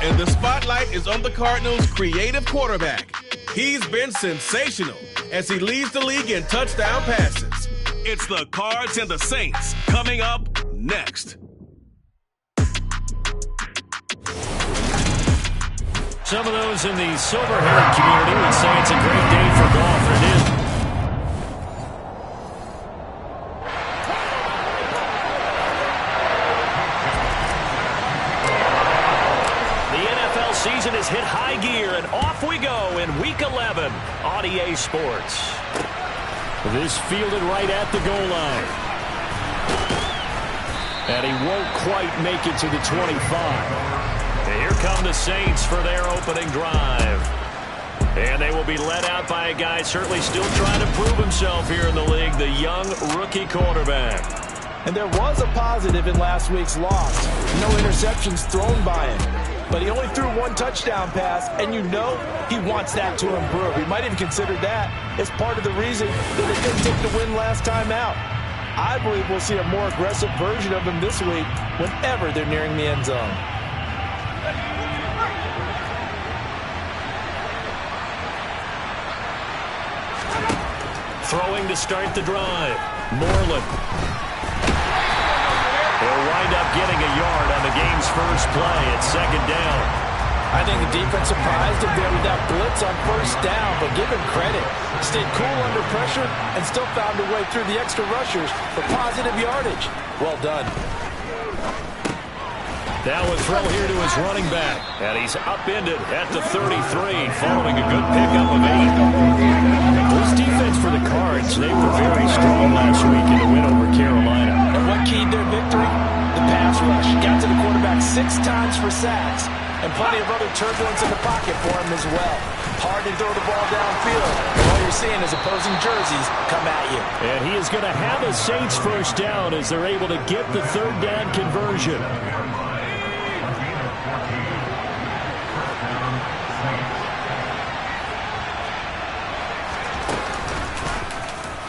And the spotlight is on the Cardinals' creative quarterback. He's been sensational as he leads the league in touchdown passes. It's the Cards and the Saints coming up next. Some of those in the silver-haired community would say it's a great day for golf, and it is. Season has hit high gear, and off we go in Week 11 on EA Sports. This fielded right at the goal line. And he won't quite make it to the 25. And here come the Saints for their opening drive. And they will be led out by a guy certainly still trying to prove himself here in the league, the young rookie quarterback. And there was a positive in last week's loss. No interceptions thrown by him. But he only threw one touchdown pass, and you know he wants that to improve. He might even consider that as part of the reason that they couldn't take the win last time out. I believe we'll see a more aggressive version of him this week whenever they're nearing the end zone. Throwing to start the drive. Moreland. He'll wind up getting a yard on the game's first play at second down. I think the defense surprised him there with that blitz on first down, but give him credit. Stayed cool under pressure and still found a way through the extra rushers for positive yardage. Well done. Now a throw here to his running back, and he's upended at the 33 following a good pickup of 8. This defense for the Cards, they were very strong last week in the win over Carolina. And what keyed their victory? The pass rush. Got to the quarterback 6 times for sacks, and plenty of other turbulence in the pocket for him as well. Hard to throw the ball downfield. All you're seeing is opposing jerseys come at you. And he is going to have a Saints first down as they're able to get the third down conversion.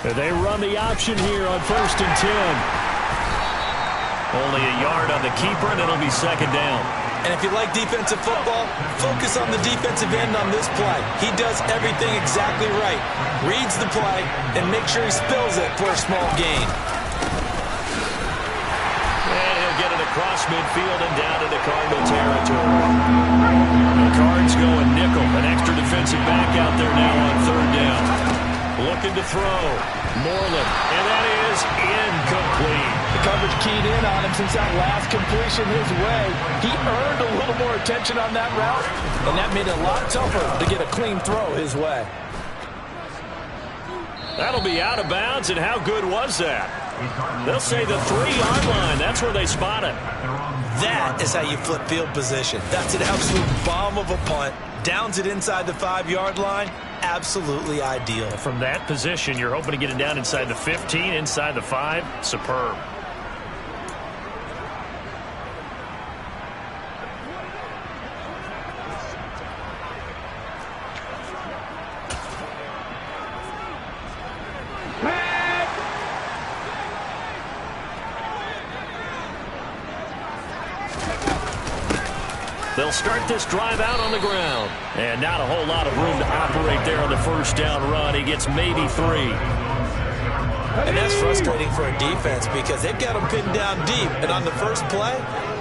They run the option here on 1st and 10. Only a yard on the keeper, and it'll be second down. And if you like defensive football, focus on the defensive end on this play. He does everything exactly right. Reads the play and makes sure he spills it for a small gain. And he'll get it across midfield and down into Cardinal territory. The Cards going nickel. An extra defensive back out there now on third down. Looking to throw. Moreland. And that is incomplete. The coverage keyed in on him since that last completion his way. He earned a little more attention on that route, and that made it a lot tougher to get a clean throw his way. That'll be out of bounds, and how good was that? They'll say the 3-yard line. That's where they spot it. That is how you flip field position. That's an absolute bomb of a punt. Downs it inside the 5-yard line. Absolutely ideal. From that position, you're hoping to get it down inside the 15, inside the 5. Superb. They'll start this drive out on the ground. And not a whole lot of room to operate there on the first down run. He gets maybe 3. And that's frustrating for a defense because they've got them pinned down deep. And on the first play,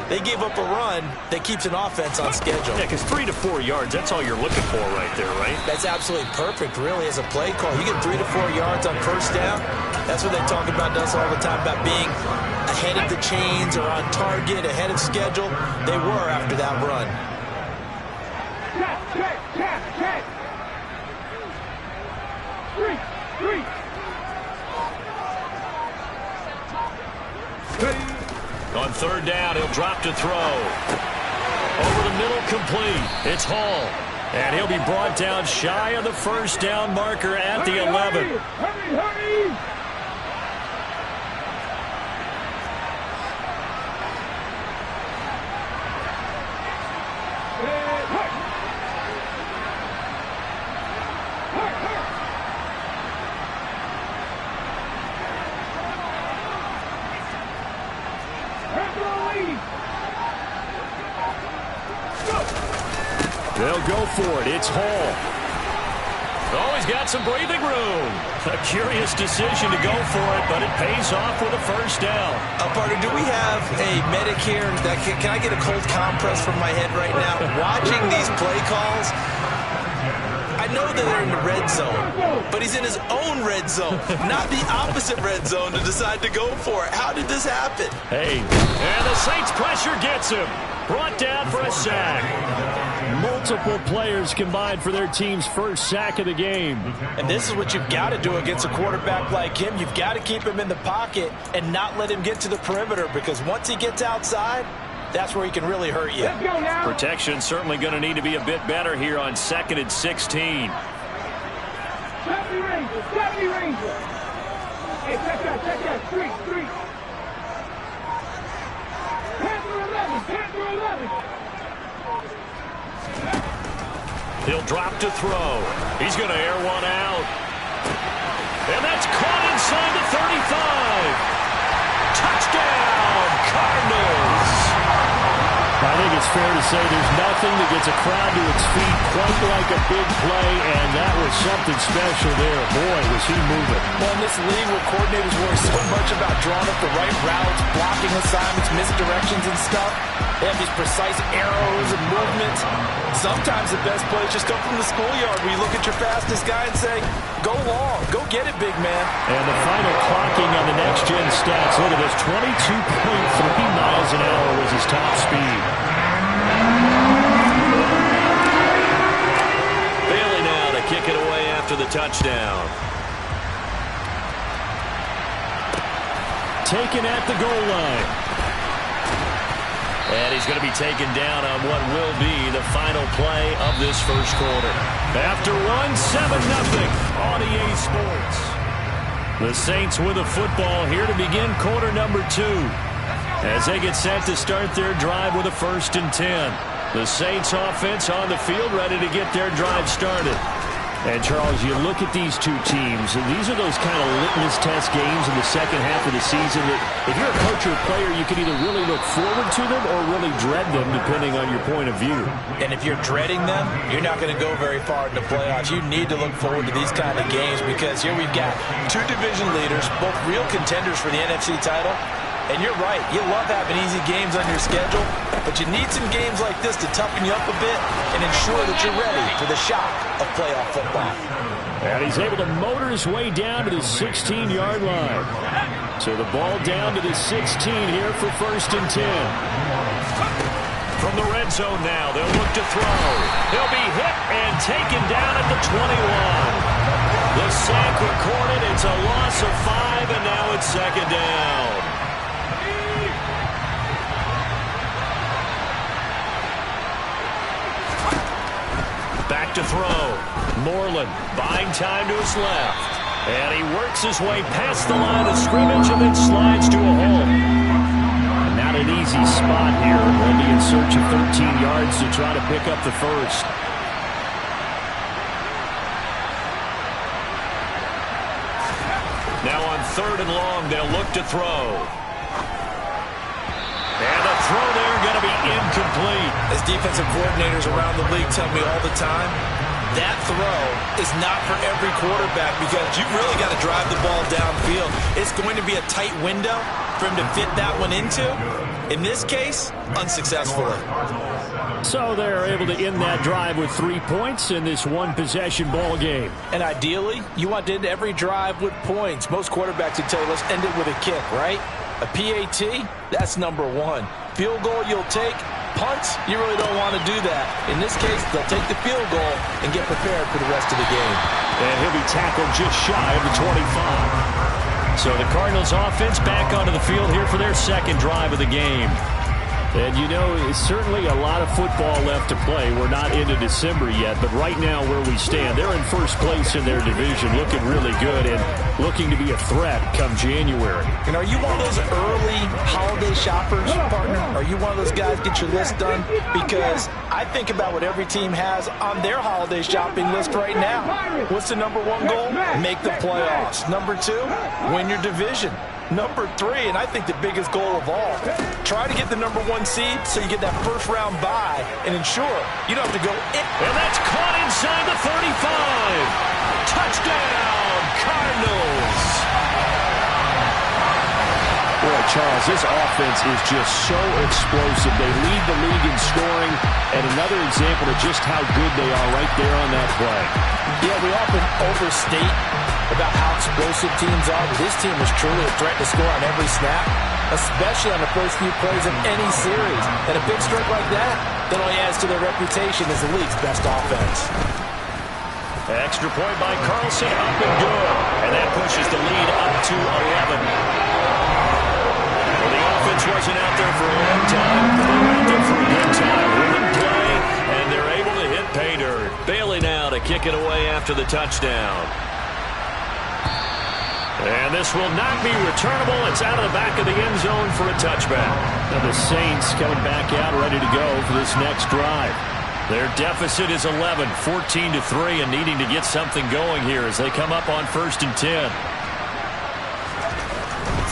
they gave up a run that keeps an offense on schedule. Yeah, because 3 to 4 yards, that's all you're looking for right there, right? That's absolutely perfect, really, as a play call. You get 3 to 4 yards on first down. That's what they talk about us all the time, about being ahead of the chains or on target, ahead of schedule. They were after that run. On third down, he'll drop to throw. Over the middle, complete. It's Hall. And he'll be brought down shy of the first down marker at the 11. Hurry! Go! They'll go for it. It's Hall. Oh, he's got some breathing room. A curious decision to go for it, but it pays off with a first down. Partner, do we have a medic here? Can I get a cold compress from my head right now? Watching these play calls, I know that they're in the red zone, but he's in his own red zone, not the opposite red zone to decide to go for it. How did this happen? Hey, and the Saints pressure gets him. Brought down for a sack. Multiple players combined for their team's first sack of the game. And this is what you've got to do against a quarterback like him. You've got to keep him in the pocket and not let him get to the perimeter, because once he gets outside, that's where he can really hurt you. Protection certainly going to need to be a bit better here on 2nd and 16. 70 Ranger. Hey, check that. Street. Panther 11. He'll drop to throw. He's going to air one out. And that's caught inside the 35. Touchdown, Cardinals. I think it's fair to say there's nothing that gets a crowd to its feet quite like a big play, and that was something special there. Boy, was he moving. Well, in this league where coordinators worry so much about drawing up the right routes, blocking assignments, misdirections and stuff, they have these precise arrows and movements. Sometimes the best plays just come from the schoolyard where you look at your fastest guy and say, go long, go get it, big man. And the final clocking on the next-gen stats. Look at this, 22.3 miles an hour was his top speed. Bailey now to kick it away after the touchdown. Taken at the goal line. And he's going to be taken down on what will be the final play of this first quarter. After one, 7-0 on EA Sports. The Saints with a football here to begin quarter number 2. As they get set to start their drive with a 1st and 10. The Saints offense on the field ready to get their drive started. And, Charles, you look at these two teams, and these are those kind of litmus test games in the second half of the season that if you're a coach or a player, you can either really look forward to them or really dread them, depending on your point of view. And if you're dreading them, you're not going to go very far in the playoffs. You need to look forward to these kind of games, because here we've got two division leaders, both real contenders for the NFC title. And you're right, you love having easy games on your schedule, but you need some games like this to toughen you up a bit and ensure that you're ready for the shock of playoff football. And he's able to motor his way down to the 16-yard line. So the ball down to the 16 here for 1st and 10. From the red zone now, they'll look to throw. He'll be hit and taken down at the 21. The sack recorded, it's a loss of 5, and now it's 2nd down. Back to throw. Moreland buying time to his left. And he works his way past the line of scrimmage and then slides to a hole. Not an easy spot here. They'll be in search of 13 yards to try to pick up the first. Now on 3rd and long, they'll look to throw. And the throw there going to be incomplete. As defensive coordinators around the league tell me all the time, that throw is not for every quarterback, because you've really got to drive the ball downfield. It's going to be a tight window for him to fit that one into. In this case, unsuccessfully. So they're able to end that drive with 3 points in this one-possession ball game. And ideally, you want to end every drive with points. Most quarterbacks would tell you, let's end it with a kick, right? A PAT, that's number 1. Field goal you'll take. Punts, you really don't want to do that. In this case, they'll take the field goal and get prepared for the rest of the game. And he'll be tackled just shy of the 25. So the Cardinals offense back onto the field here for their 2nd drive of the game. And, you know, it's certainly a lot of football left to play. We're not into December yet, but right now where we stand, they're in first place in their division, looking really good and looking to be a threat come January. And are you one of those early holiday shoppers, partner? Are you one of those guys get your list done? Because I think about what every team has on their holiday shopping list right now. What's the number 1 goal? Make the playoffs. Number 2, win your division. Number 3, and I think the biggest goal of all. Try to get the number 1 seed so you get that first-round bye and ensure you don't have to go in. And that's caught inside the 35. Touchdown, Cardinals. Boy, Charles, this offense is just so explosive. They lead the league in scoring, and another example of just how good they are right there on that play. Yeah, we often overstate about how explosive teams are, but this team is truly a threat to score on every snap, especially on the first few plays of any series. And a big stroke like that only adds to their reputation as the league's best offense. Extra point by Carlson, up and good. And that pushes the lead up to 11. Well, the offense wasn't out there for a long time. They were out there for a good time. One play, and they're able to hit pay dirt. Bailey now to kick it away after the touchdown. And this will not be returnable. It's out of the back of the end zone for a touchback. Now the Saints coming back out ready to go for this next drive. Their deficit is 11, 14-3, and needing to get something going here as they come up on 1st and 10.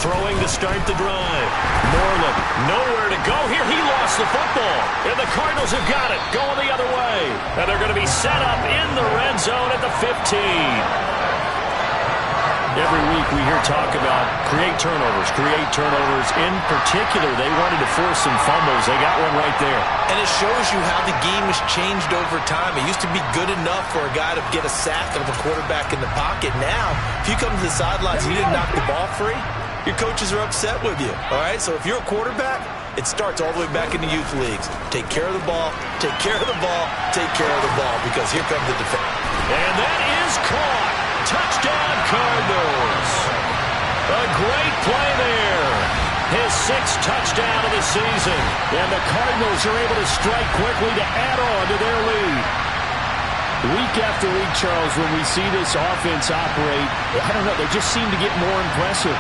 Throwing to start the drive. Moreland, nowhere to go here. He lost the football. And the Cardinals have got it, going the other way. And they're going to be set up in the red zone at the 15. Every week we hear talk about create turnovers. In particular, they wanted to force some fumbles. They got one right there. And it shows you how the game has changed over time. It used to be good enough for a guy to get a sack of a quarterback in the pocket. Now, if you come to the sidelines and you didn't knock the ball free, your coaches are upset with you. All right? So if you're a quarterback, it starts all the way back in the youth leagues. Take care of the ball, take care of the ball, take care of the ball, because here comes the defense. And that is caught. Touchdown, Cardinals. A great play there. His 6th touchdown of the season. And the Cardinals are able to strike quickly to add on to their lead. Week after week, Charles, when we see this offense operate, I don't know, they just seem to get more impressive.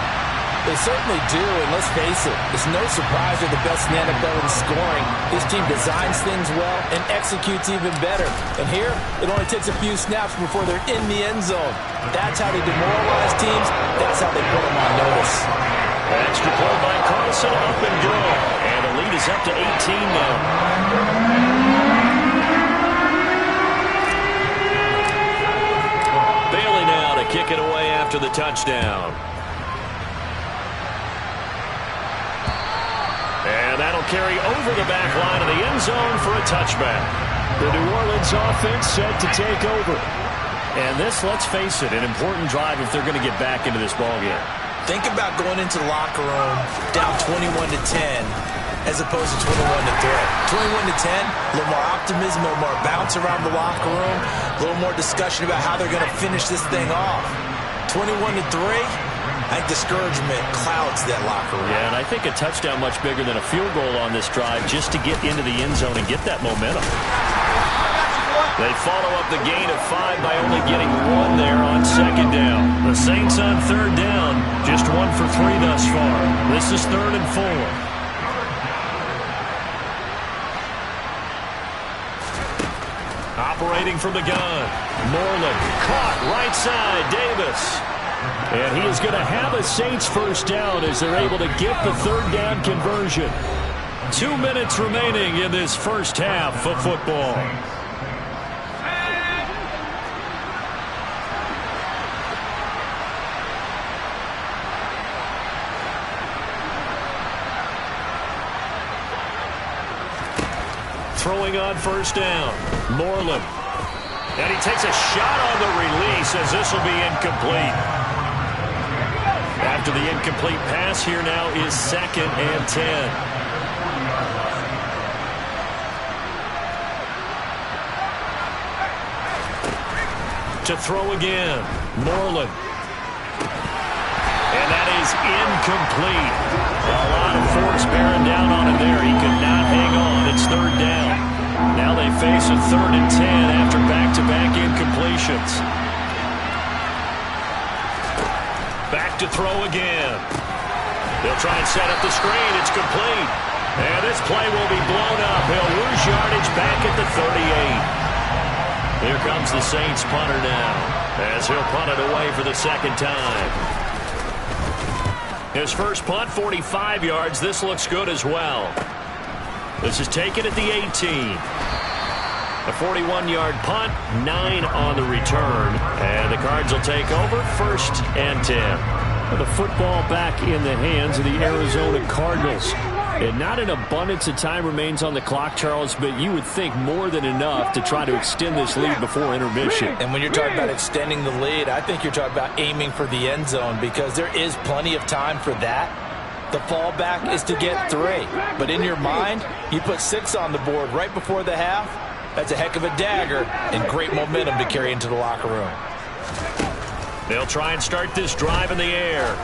They certainly do, and let's face it, it's no surprise they're the best in the NFL in scoring. This team designs things well and executes even better. And here, it only takes a few snaps before they're in the end zone. That's how they demoralize teams. That's how they put them on notice. Extra point by Carlson, up and good. And the lead is up to 18 now. Bailey now to kick it away after the touchdown. And that'll carry over the back line of the end zone for a touchback. The New Orleans offense set to take over. And this, let's face it, an important drive if they're going to get back into this ballgame. Think about going into the locker room down 21-10 as opposed to 21-3. 21-10, a little more optimism, a little more bounce around the locker room, a little more discussion about how they're going to finish this thing off. 21-3. I think discouragement clouds that locker room. Yeah, and I think a touchdown much bigger than a field goal on this drive just to get into the end zone and get that momentum. They follow up the gain of 5 by only getting 1 there on 2nd down. The Saints on 3rd down, just 1 for 3 thus far. This is 3rd and 4. Operating from the gun. Moreland caught right side. Davis. And he is going to have a Saints first down as they're able to get the 3rd down conversion. 2 minutes remaining in this first half of football. Throwing on 1st down. Moreland. And he takes a shot on the release as this will be incomplete. After the incomplete pass, here now is 2nd and 10. To throw again. Moreland. And that is incomplete. A lot of force bearing down on him there. He could not hang on. It's 3rd down. Now they face a 3rd and 10 after back-to-back incompletions. Back to throw again. They'll try and set up the screen. It's complete. And this play will be blown up. He'll lose yardage back at the 38. Here comes the Saints punter now, as he'll punt it away for the 2nd time. His first punt, 45 yards. This looks good as well. This is taken at the 18. A 41-yard punt, 9 on the return. And the Cards will take over, 1st and 10. The football back in the hands of the Arizona Cardinals. And not an abundance of time remains on the clock, Charles, but you would think more than enough to try to extend this lead before intermission. And when you're talking about extending the lead, I think you're talking about aiming for the end zone because there is plenty of time for that. The fallback is to get 3. But in your mind, you put 6 on the board right before the half. That's a heck of a dagger and great momentum to carry into the locker room. They'll try and start this drive in the air.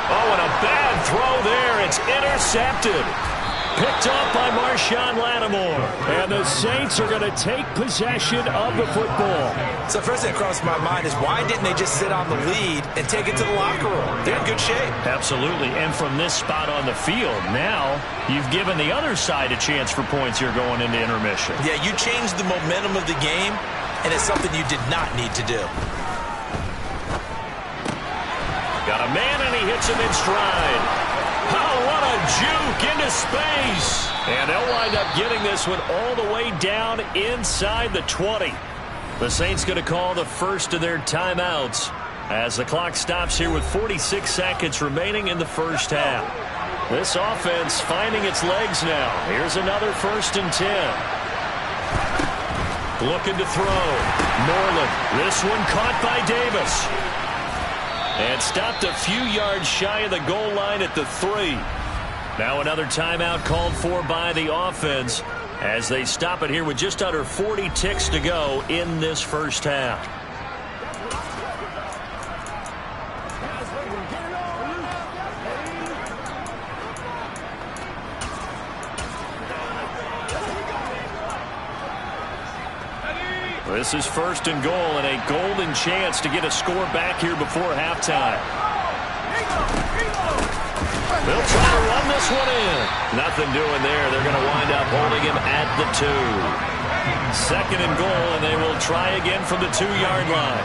Oh, and a bad throw there. It's intercepted. Picked up by Marshawn Lattimore. And the Saints are going to take possession of the football. So first thing that crossed my mind is why didn't they just sit on the lead and take it to the locker room? They're in good shape. Absolutely. And from this spot on the field, now you've given the other side a chance for points here going into intermission. Yeah, you changed the momentum of the game, and it's something you did not need to do. Got a man, and he hits him in stride. Oh, what a juke into space. And they'll wind up getting this one all the way down inside the 20. The Saints going to call the first of their timeouts as the clock stops here with 46 seconds remaining in the first half. This offense finding its legs now. Here's another 1st and 10. Looking to throw. Moreland. This one caught by Davis. And stopped a few yards shy of the goal line at the 3. Now another timeout called for by the offense as they stop it here with just under 40 ticks to go in this first half. This is 1st and goal and a golden chance to get a score back here before halftime. They'll try to run this one in. Nothing doing there. They're going to wind up holding him at the 2. 2nd and goal, and they will try again from the 2-yard line.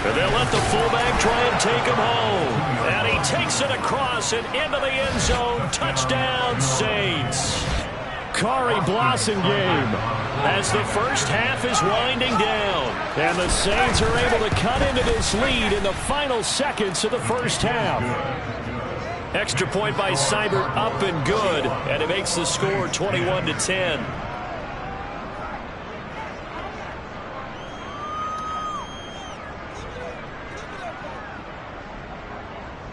But they'll let the fullback try and take him home. And he takes it across and into the end zone. Touchdown, Saints. Kari Blossom game as the first half is winding down. And the Saints are able to cut into this lead in the final seconds of the first half. Extra point by Seibert up and good, and it makes the score 21-10.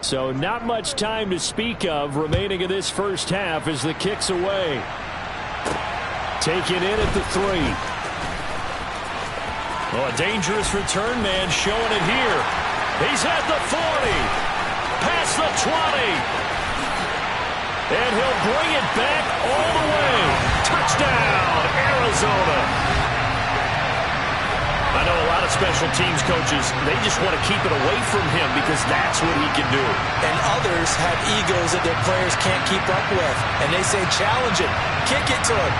So not much time to speak of remaining in this first half as the kick's away. Taken in at the 3. Oh, a dangerous return man showing it here. He's at the 40. Past the 20. And he'll bring it back all the way. Touchdown, Arizona. I know a lot of special teams coaches, they just want to keep it away from him because that's what he can do. And others have egos that their players can't keep up with. And they say, challenge him. Kick it to him.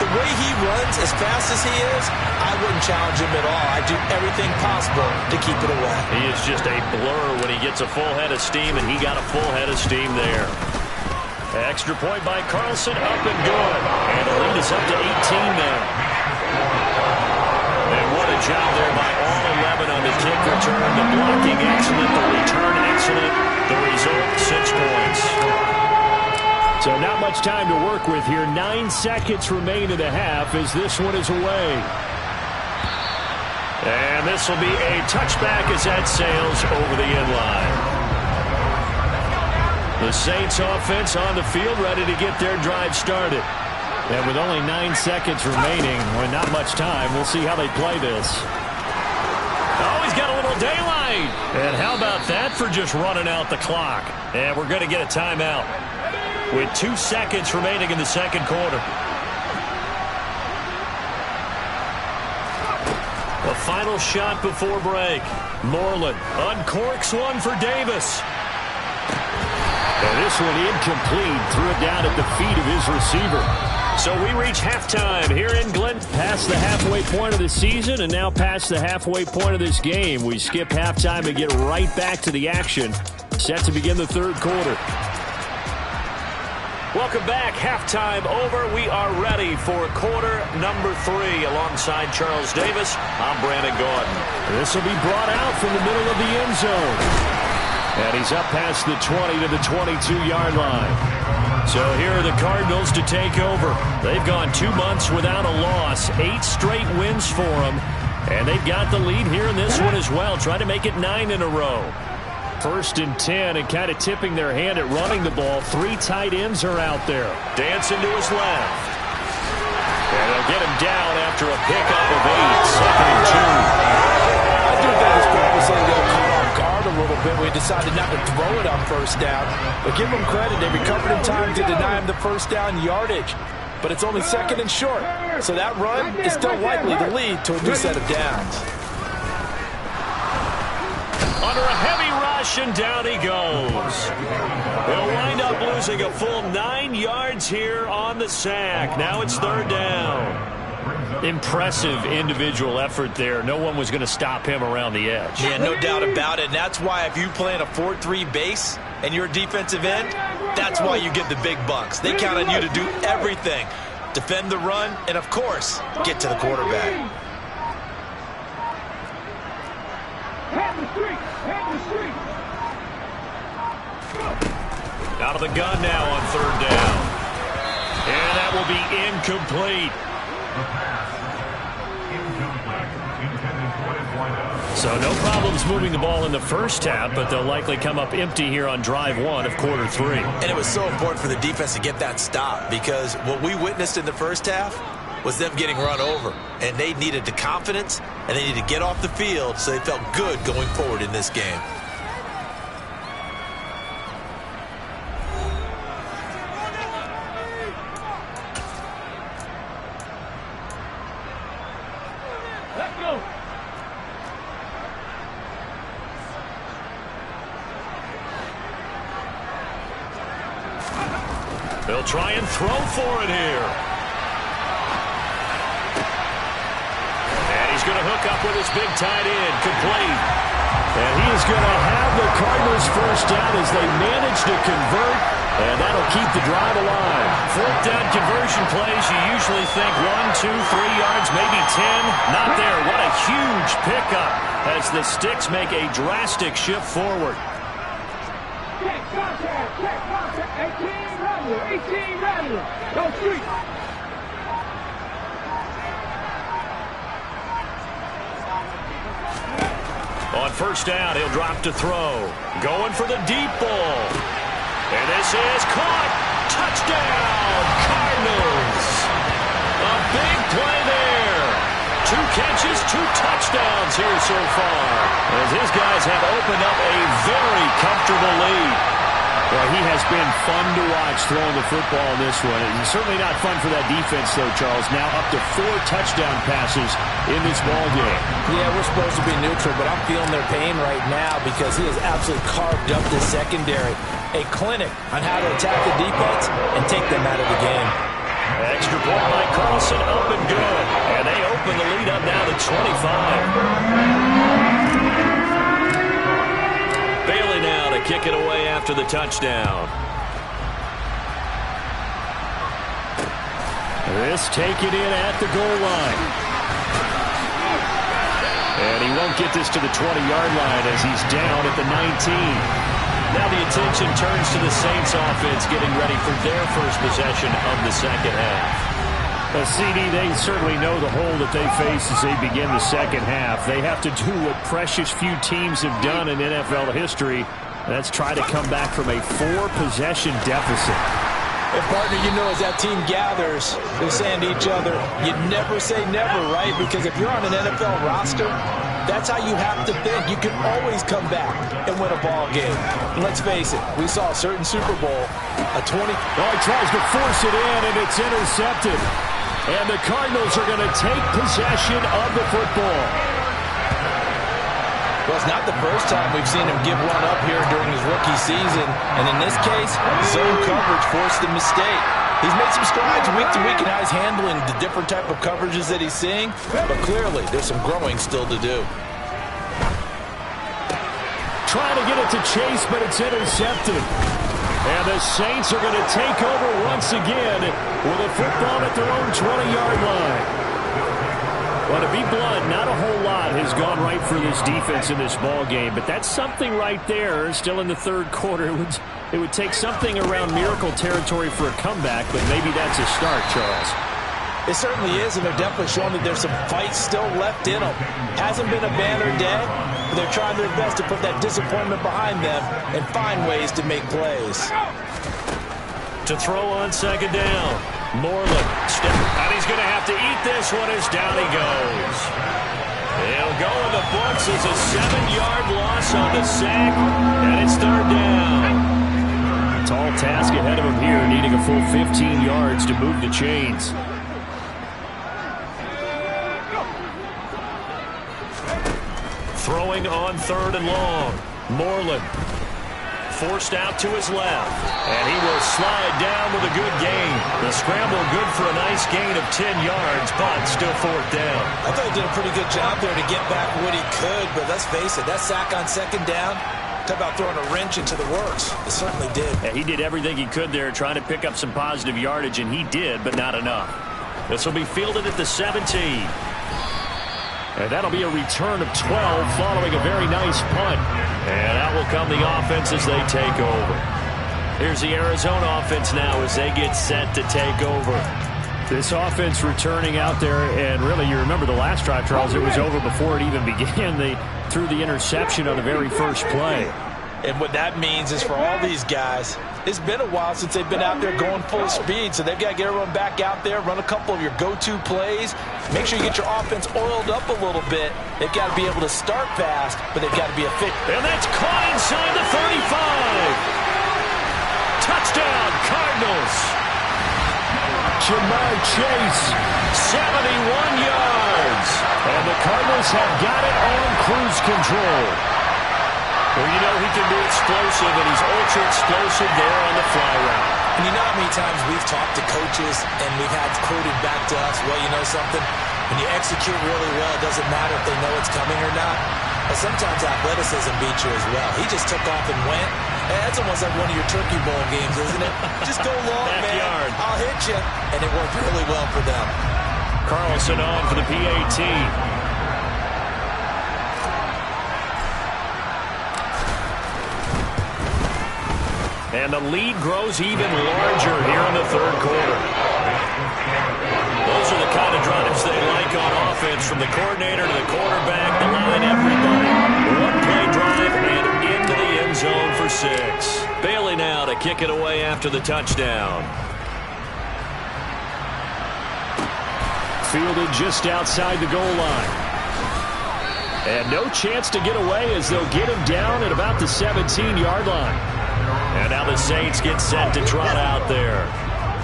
The way he runs as fast as he is, I wouldn't challenge him at all. I'd do everything possible to keep it away. He is just a blur when he gets a full head of steam, and he got a full head of steam there. Extra point by Carlson, up and good. And the lead is up to 18 now. And what a job there by all 11 on the kick return. The blocking excellent, the return excellent. The result, 6 points. So not much time to work with here. 9 seconds remain in the half as this one is away. And this will be a touchback as that sails over the end line. The Saints offense on the field ready to get their drive started. And with only 9 seconds remaining, well, not much time, we'll see how they play this. Oh, he's got a little daylight. And how about that for just running out the clock? And we're going to get a timeout with 2 seconds remaining in the second quarter. A final shot before break. Moreland uncorks one for Davis. And this one incomplete. Threw it down at the feet of his receiver. So we reach halftime here in Glen. Past the halfway point of the season and now past the halfway point of this game. We skip halftime and get right back to the action. Set to begin the third quarter. Welcome back. Halftime over. We are ready for quarter number 3. Alongside Charles Davis, I'm Brandon Gordon. This will be brought out from the middle of the end zone. And he's up past the 20 to the 22-yard line. So here are the Cardinals to take over. They've gone 2 months without a loss. 8 straight wins for them. And they've got the lead here in this one as well. Trying to make it 9 in a row. 1st and 10, and kind of tipping their hand at running the ball. 3 tight ends are out there. Dancing to his left. And they'll get him down after a pickup of 8. 2nd and 2. I do think it's purposely they'll caught off guard a little bit. We decided not to throw it on 1st down. But give them credit. They recovered in time to deny him the 1st down yardage. But it's only 2nd and short. So that run is still likely to lead to a new set of downs. Under a heavy rush, and down he goes. They'll wind up losing a full 9 yards here on the sack. Now it's 3rd down. Impressive individual effort there. No one was going to stop him around the edge. Yeah, no doubt about it. And that's why if you play in a 4-3 base and you're a defensive end, that's why you get the big bucks. They count on you to do everything. Defend the run and, of course, get to the quarterback. Out of the gun now on 3rd down. And that will be incomplete. So no problems moving the ball in the first half, but they'll likely come up empty here on drive 1 of quarter 3. And it was so important for the defense to get that stop, because what we witnessed in the first half was them getting run over. And they needed the confidence, and they needed to get off the field so they felt good going forward in this game. Let's go. They'll try and throw for it here. And he's going to hook up with his big tight end, complete. And he is going to have the Cardinals 1st down as they manage to convert, and that'll keep the drive alive. 4th down conversion plays, you usually think 1, 2, 3 yards, maybe 10. Not there. What a huge pickup as the Sticks make a drastic shift forward. Check contact, check contact. 18 Rattler. Go street. On 1st down, he'll drop to throw. Going for the deep ball. And this is caught. Touchdown, Cardinals. A big play there. 2 catches, 2 touchdowns here so far, as his guys have opened up a very comfortable lead. Well, he has been fun to watch throwing the football in this one. It's certainly not fun for that defense, though, Charles. Now up to 4 touchdown passes in this ball game. Yeah, we're supposed to be neutral, but I'm feeling their pain right now because he has absolutely carved up the secondary. A clinic on how to attack the defense and take them out of the game. Extra point by Carlson, up and good. And they open the lead up now to 25. Bailey now to kick it away after the touchdown. This taken in at the goal line. And he won't get this to the 20-yard line as he's down at the 19. Now the attention turns to the Saints offense getting ready for their first possession of the second half. CD, they certainly know the hole that they face as they begin the second half. They have to do what precious few teams have done in NFL history. That's try to come back from a 4-possession deficit. And partner, you know, as that team gathers, they're saying to each other, you never say never, right? Because if you're on an NFL roster, that's how you have to think. You can always come back and win a ball game. And let's face it, we saw a certain Super Bowl, a 20. Oh, he tries to force it in, and it's intercepted. And the Cardinals are going to take possession of the football. Well, it's not the first time we've seen him give one up here during his rookie season. And in this case, zone coverage forced the mistake. He's made some strides week to week in how he's handling the different type of coverages that he's seeing. But clearly, there's some growing still to do. Trying to get it to Chase, but it's intercepted. And the Saints are going to take over once again with a football at their own 20-yard line. Well, to be blunt, not a whole lot has gone right for this defense in this ball game, but that's something right there. Still in the third quarter, it would take something around miracle territory for a comeback, but maybe that's a start, Charles. It certainly is, and they're definitely showing that there's some fight still left in them. Hasn't been a banner day, but they're trying their best to put that disappointment behind them and find ways to make plays. To throw on second down. Moreland, and he's going to have to eat this one as down he goes. He'll go in the books as a 7-yard loss on the sack, and it's third down. Tall task ahead of him here, needing a full 15 yards to move the chains. Throwing on third and long. Moreland forced out to his left, and he will slide down with a good gain. The scramble good for a nice gain of 10 yards, but still fourth down. I thought he did a pretty good job there to get back what he could, but let's face it, that sack on second down, talk about throwing a wrench into the works. It certainly did. Yeah, he did everything he could there, trying to pick up some positive yardage, and he did, but not enough. This will be fielded at the 17. And that'll be a return of 12 following a very nice punt. And out will come the offense as they take over. Here's the Arizona offense now as they get set to take over. This offense returning out there, and really, you remember the last drive, Charles, it was over before it even began. They threw the interception on the very first play. And what that means is for all these guys, it's been a while since they've been out there going full speed, so they've got to get everyone back out there, run a couple of your go-to plays, make sure you get your offense oiled up a little bit. They've got to be able to start fast, but they've got to be efficient. And that's caught inside the 35. Touchdown, Cardinals. Jamar Chase, 71 yards. And the Cardinals have got it on cruise control. Well, you know he can be explosive, and he's ultra-explosive there on the fly route. And you know how many times we've talked to coaches and we've had quoted back to us, well, you know something? When you execute really well, it doesn't matter if they know it's coming or not. But sometimes athleticism beats you as well. He just took off and went. Hey, that's almost like one of your Turkey Bowl games, isn't it? Just go long, man. I'll hit you. And it worked really well for them. Carlson on for the PAT. And the lead grows even larger here in the third quarter. Those are the kind of drives they like on offense, from the coordinator to the quarterback, the line, everybody. One-play drive and into the end zone for 6. Bailey now to kick it away after the touchdown. Fielded just outside the goal line. And no chance to get away as they'll get him down at about the 17-yard line. And now the Saints get set to trot out there.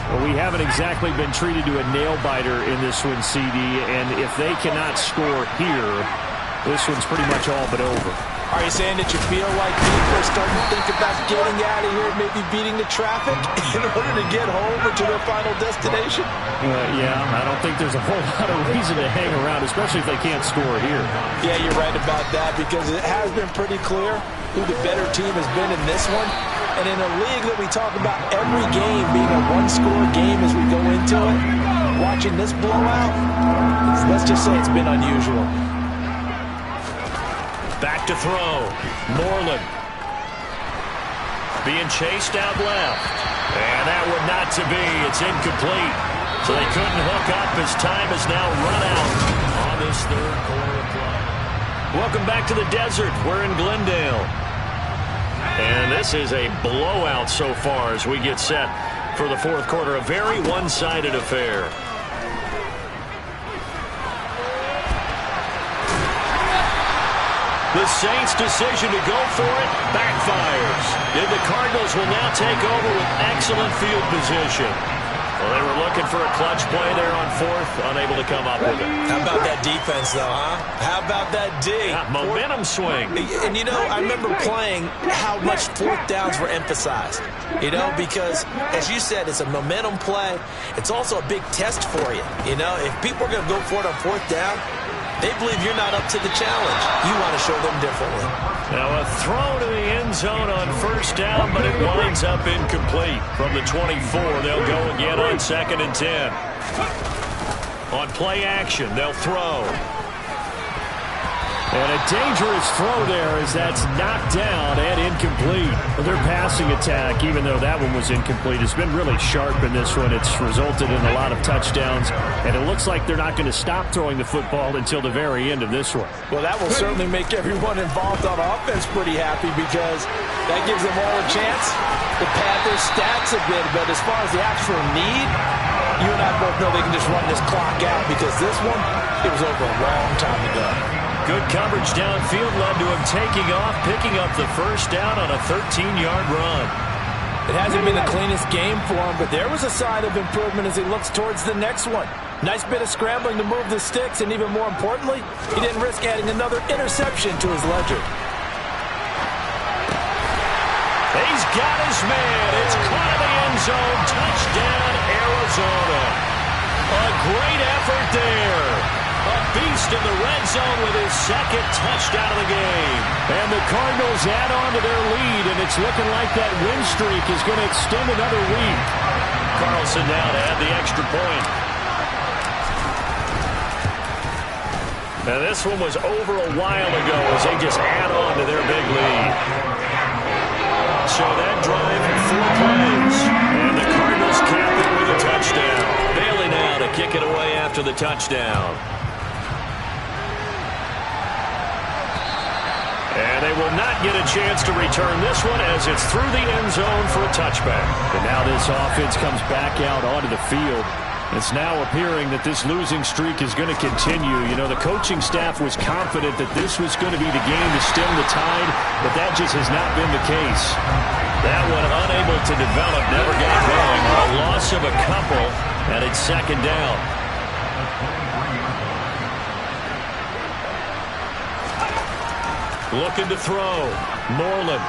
Well, we haven't exactly been treated to a nail-biter in this one, CD, and if they cannot score here, this one's pretty much all but over. Are you saying that you feel like people are starting to think about getting out of here, maybe beating the traffic in order to get home or to their final destination? Yeah, I don't think there's a whole lot of reason to hang around, especially if they can't score here. Yeah, you're right about that, because it has been pretty clear who the better team has been in this one. And in a league that we talk about every game being a one-score game as we go into it, watching this blowout, let's just say it's been unusual. Back to throw. Moreland being chased out left. And that would not to be. It's incomplete. So they couldn't hook up as time is now run out on this third quarter play. Welcome back to the desert. We're in Glendale. And this is a blowout so far as we get set for the fourth quarter. A very one-sided affair. The Saints' decision to go for it backfires. And the Cardinals will now take over with excellent field position. Well, they were looking for a clutch play there on fourth, unable to come up with it. How about that defense, though, huh? How about that D? Yeah, momentum swing. And, you know, I remember playing how much fourth downs were emphasized, you know, because, as you said, it's a momentum play. It's also a big test for you, you know. If people are going to go for it on fourth down, they believe you're not up to the challenge. You want to show them differently. Now a throw to the end zone on first down, but it winds up incomplete. From the 24, they'll go again on 2nd and 10. On play action, they'll throw. And a dangerous throw there as that's knocked down and incomplete. Their passing attack, even though that one was incomplete, has been really sharp in this one. It's resulted in a lot of touchdowns, and it looks like they're not going to stop throwing the football until the very end of this one. Well, that will certainly make everyone involved on offense pretty happy because that gives them all a chance to pad their stats a bit. But as far as the actual need, you and I both know they can just run this clock out because this one, it was over a long time ago. Good coverage downfield led to him taking off, picking up the first down on a 13-yard run. It hasn't been the cleanest game for him, but there was a sign of improvement as he looks towards the next one. Nice bit of scrambling to move the sticks, and even more importantly, he didn't risk adding another interception to his ledger. He's got his man. It's caught in the end zone. Touchdown, Arizona. A great effort there. A beast in the red zone with his second touchdown of the game. And the Cardinals add on to their lead, and it's looking like that win streak is going to extend another week. Carlson now to add the extra point. Now this one was over a while ago as they just add on to their big lead. So that drive, 4 plays. And the Cardinals cap it with a touchdown. Bailey now to kick it away after the touchdown. And they will not get a chance to return this one as it's through the end zone for a touchback. And now this offense comes back out onto the field. It's now appearing that this losing streak is going to continue. You know, the coaching staff was confident that this was going to be the game to stem the tide, but that just has not been the case. That one unable to develop, never got going. A loss of a couple, and it's 2nd down. Looking to throw. Moreland.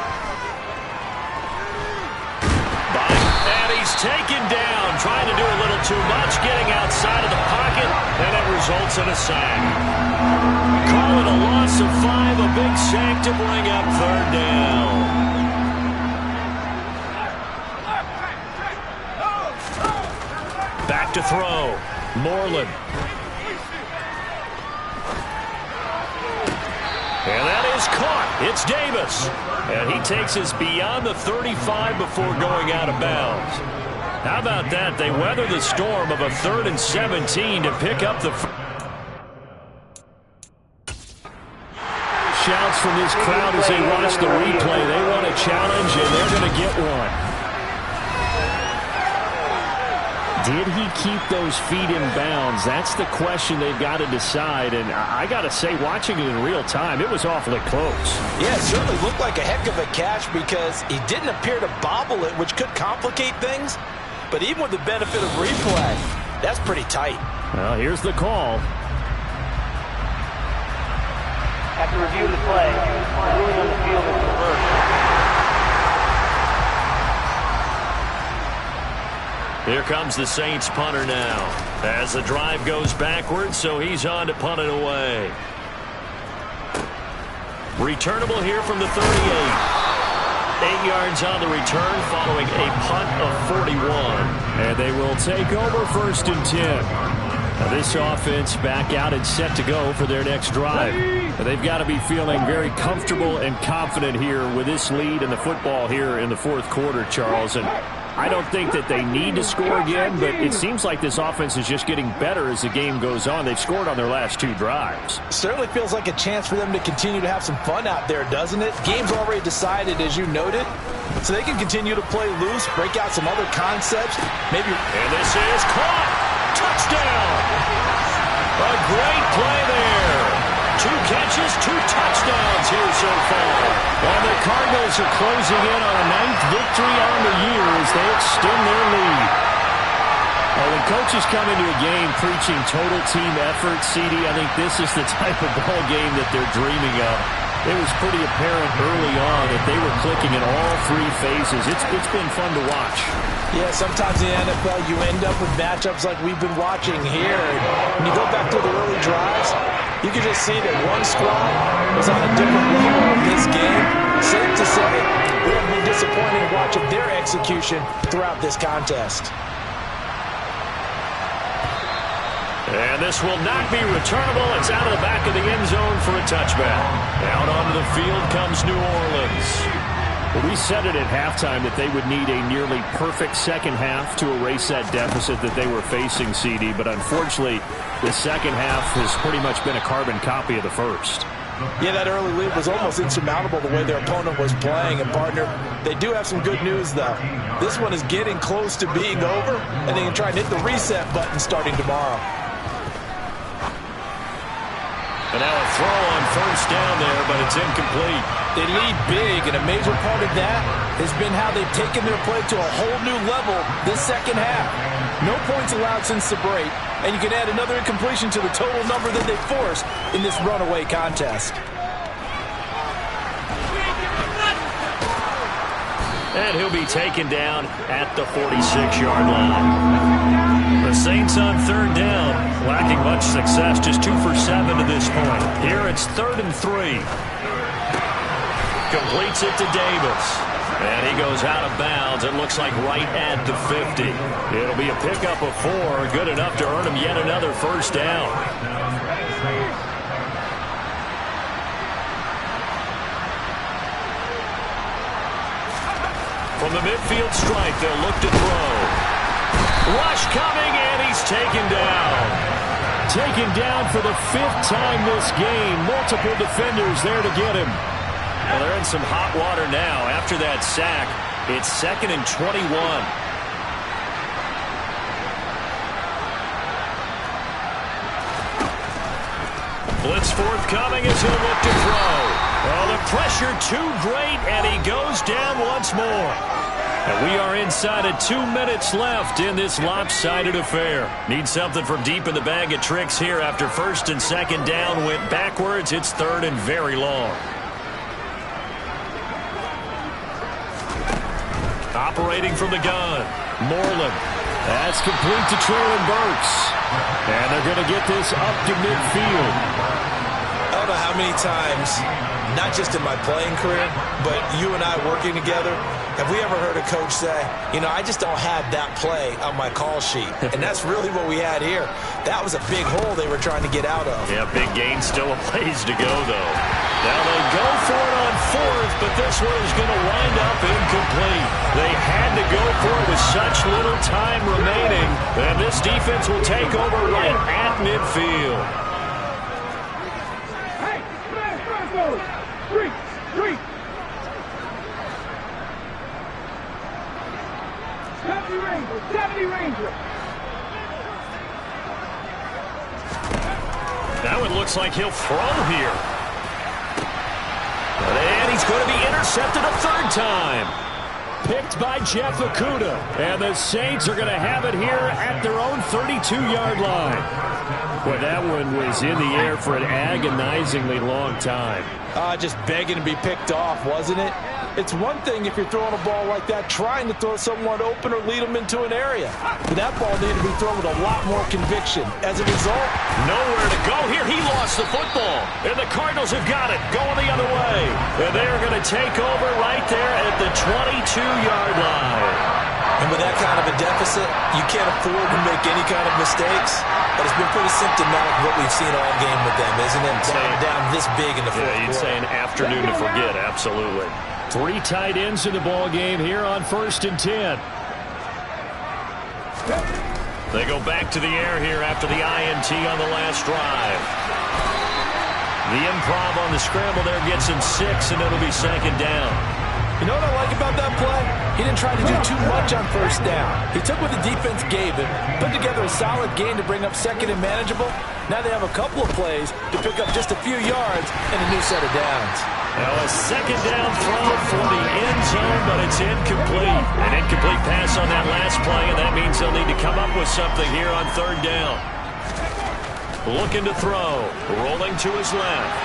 And he's taken down. Trying to do a little too much. Getting outside of the pocket. And it results in a sack. Call it a loss of 5. A big sack to bring up 3rd down. Back to throw. Moreland. And that is caught. It's Davis. And he takes us beyond the 35 before going out of bounds. How about that? They weather the storm of a 3rd and 17 to pick up the... Shouts from this crowd as they watch the replay. They want a challenge, and they're going to get one. Did he keep those feet in bounds? That's the question they've got to decide. And I got to say, watching it in real time, it was awfully close. Yeah, it certainly looked like a heck of a catch because he didn't appear to bobble it, which could complicate things. But even with the benefit of replay, that's pretty tight. Well, here's the call. After reviewing the play, the ruling on the field is reversed. Here comes the Saints punter now. As the drive goes backwards, so he's on to punt it away. Returnable here from the 38. 8 yards on the return following a punt of 41. And they will take over 1st and 10. Now this offense back out and set to go for their next drive. They've got to be feeling very comfortable and confident here with this lead and the football here in the 4th quarter, Charles. And I don't think that they need to score again, but it seems like this offense is just getting better as the game goes on. They've scored on their last 2 drives. Certainly feels like a chance for them to continue to have some fun out there, doesn't it? Game's already decided, as you noted, so they can continue to play loose, break out some other concepts. Maybe. And this is caught. Touchdown. A great play there. 2 catches, 2 touchdowns here so far. And the Cardinals are closing in on a 9th victory on the year as they extend their lead. When coaches come into a game preaching total team effort, CD, I think this is the type of ball game that they're dreaming of. It was pretty apparent early on that they were clicking in all three phases. It's been fun to watch. Yeah, sometimes in the NFL you end up with matchups like we've been watching here. When you go back to the early drives, you can just see that one squad was on a different level in this game. Safe to say, we have been disappointed in watching their execution throughout this contest. And this will not be returnable. It's out of the back of the end zone for a touchback. Out onto the field comes New Orleans. Well, we said it at halftime that they would need a nearly perfect second half to erase that deficit that they were facing, CD. But unfortunately, the second half has pretty much been a carbon copy of the first. Yeah, that early lead was almost insurmountable the way their opponent was playing. And, partner, they do have some good news, though. This one is getting close to being over, and they can try and hit the reset button starting tomorrow. And now a throw on first down there, but it's incomplete. They lead big, and a major part of that has been how they've taken their play to a whole new level this second half. No points allowed since the break, and you can add another incompletion to the total number that they forced in this runaway contest. And he'll be taken down at the 46-yard line. The Saints on third down, lacking much success, just 2 for 7 to this point. Here it's 3rd and 3. Completes it to Davis. And he goes out of bounds. It looks like right at the 50. It'll be a pickup of 4, good enough to earn him yet another first down. From the midfield stripe, they'll look to throw. Rush coming, and he's taken down. Taken down for the 5th time this game. Multiple defenders there to get him. Well, they're in some hot water now. After that sack, it's 2nd and 21. Blitz forthcoming as he'll look to throw. Oh, the pressure too great, and he goes down once more. And we are inside of 2 minutes left in this lopsided affair. Need something from deep in the bag of tricks here after 1st and 2nd down went backwards. It's 3rd and very long. Operating from the gun, Moreland. That's complete to Traylon Burks. And they're going to get this up to midfield. I don't know how many times, not just in my playing career, but you and I working together, have we ever heard a coach say, you know, I just don't have that play on my call sheet. And that's really what we had here. That was a big hole they were trying to get out of. Yeah, big gain, still a ways to go, though. Now they go for it on 4th, but this one is going to wind up incomplete. They had to go for it with such little time remaining. And this defense will take over right at midfield. Hey, man, 3. 70 Ranger. That one looks like he'll throw here. And he's going to be intercepted a 3rd time. Picked by Jeff Okudah. And the Saints are going to have it here at their own 32-yard line. Boy, that one was in the air for an agonizingly long time. Just begging to be picked off, wasn't it? It's one thing if you're throwing a ball like that, trying to throw someone open or lead them into an area. But that ball needed to be thrown with a lot more conviction. As a result, nowhere to go here. He lost the football. And the Cardinals have got it, going the other way. And they're going to take over right there at the 22-yard line. And with that kind of a deficit, you can't afford to make any kind of mistakes. But it's been pretty symptomatic of what we've seen all game with them, isn't it? Down this big in the fourth quarter. You'd say an afternoon to forget, absolutely. 3 tight ends in the ball game here on 1st and 10. They go back to the air here after the INT on the last drive. The improv on the scramble there gets him 6, and it'll be 2nd down. You know what I like about that play? He didn't try to do too much on 1st down. He took what the defense gave him, put together a solid gain to bring up 2nd and manageable. Now they have a couple of plays to pick up just a few yards and a new set of downs. Now a second down throw for the end zone, but it's incomplete. An incomplete pass on that last play, and that means they'll need to come up with something here on third down. Looking to throw, rolling to his left.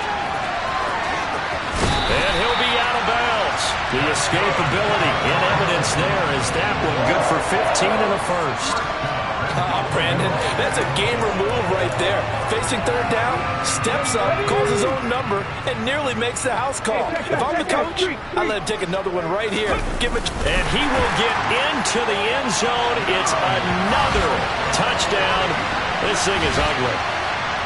And he'll be out of bounds. The escapability in evidence there is that one good for 15 in the first. Brandon, that's a gamer move right there. Facing third down, steps up, calls his own number, and nearly makes the house call. If I'm the coach, I let him take another one right here. And he will get into the end zone. It's another touchdown. This thing is ugly.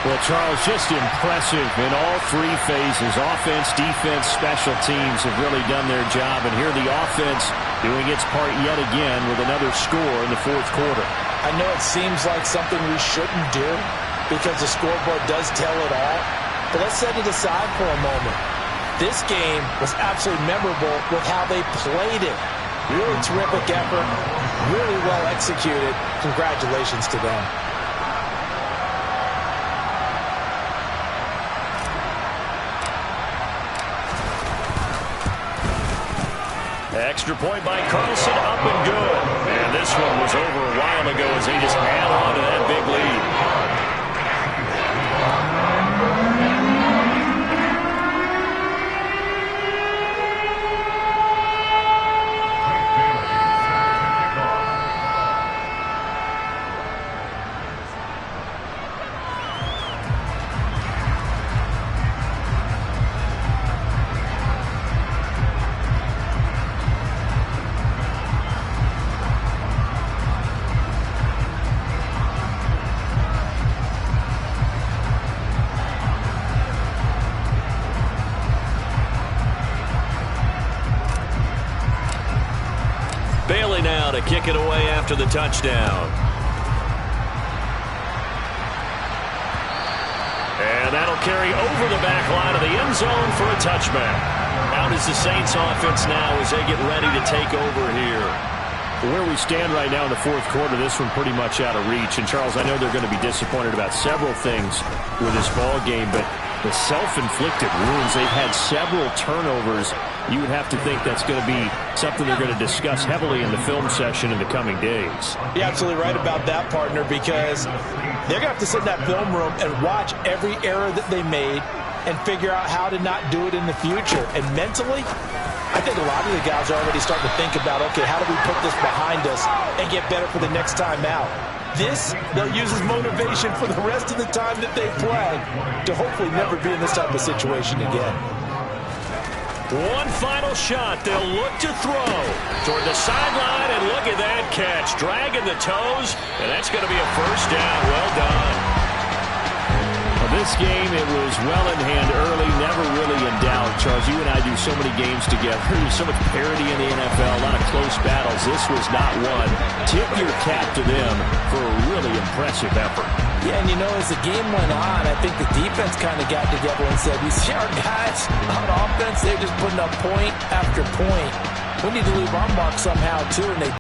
Well, Charles, just impressive in all three phases. Offense, defense, special teams have really done their job. And here the offense doing its part yet again with another score in the fourth quarter. I know it seems like something we shouldn't do because the scoreboard does tell it all. But let's set it aside for a moment. This game was absolutely memorable with how they played it. Really terrific effort, really well executed. Congratulations to them. Extra point by Carlson, up and good. And this one was over a while ago as they just held on to that big lead. Bailey now to kick it away after the touchdown. And that'll carry over the back line of the end zone for a touchback. Out is the Saints offense now as they get ready to take over here. Where we stand right now in the fourth quarter, this one pretty much out of reach. And, Charles, I know they're going to be disappointed about several things with this ball game, but the self-inflicted wounds, they've had several turnovers. You would have to think that's going to be something they're going to discuss heavily in the film session in the coming days. You're absolutely right about that, partner, because they're going to have to sit in that film room and watch every error that they made and figure out how to not do it in the future. And mentally, I think a lot of the guys are already starting to think about, okay, how do we put this behind us and get better for the next time out? This, they'll use as motivation for the rest of the time that they play to hopefully never be in this type of situation again. One final shot. They'll look to throw toward the sideline, and look at that catch. Dragging the toes, and that's going to be a first down. Well done. This game, it was well in hand early, never really in doubt. Charles, you and I do so many games together. There's so much parity in the NFL, a lot of close battles. This was not one. Tip your cap to them for a really impressive effort. Yeah, and you know, as the game went on, I think the defense kind of got together and said, you see our guys on offense, they're just putting up point after point. We need to leave our mark somehow, too, and they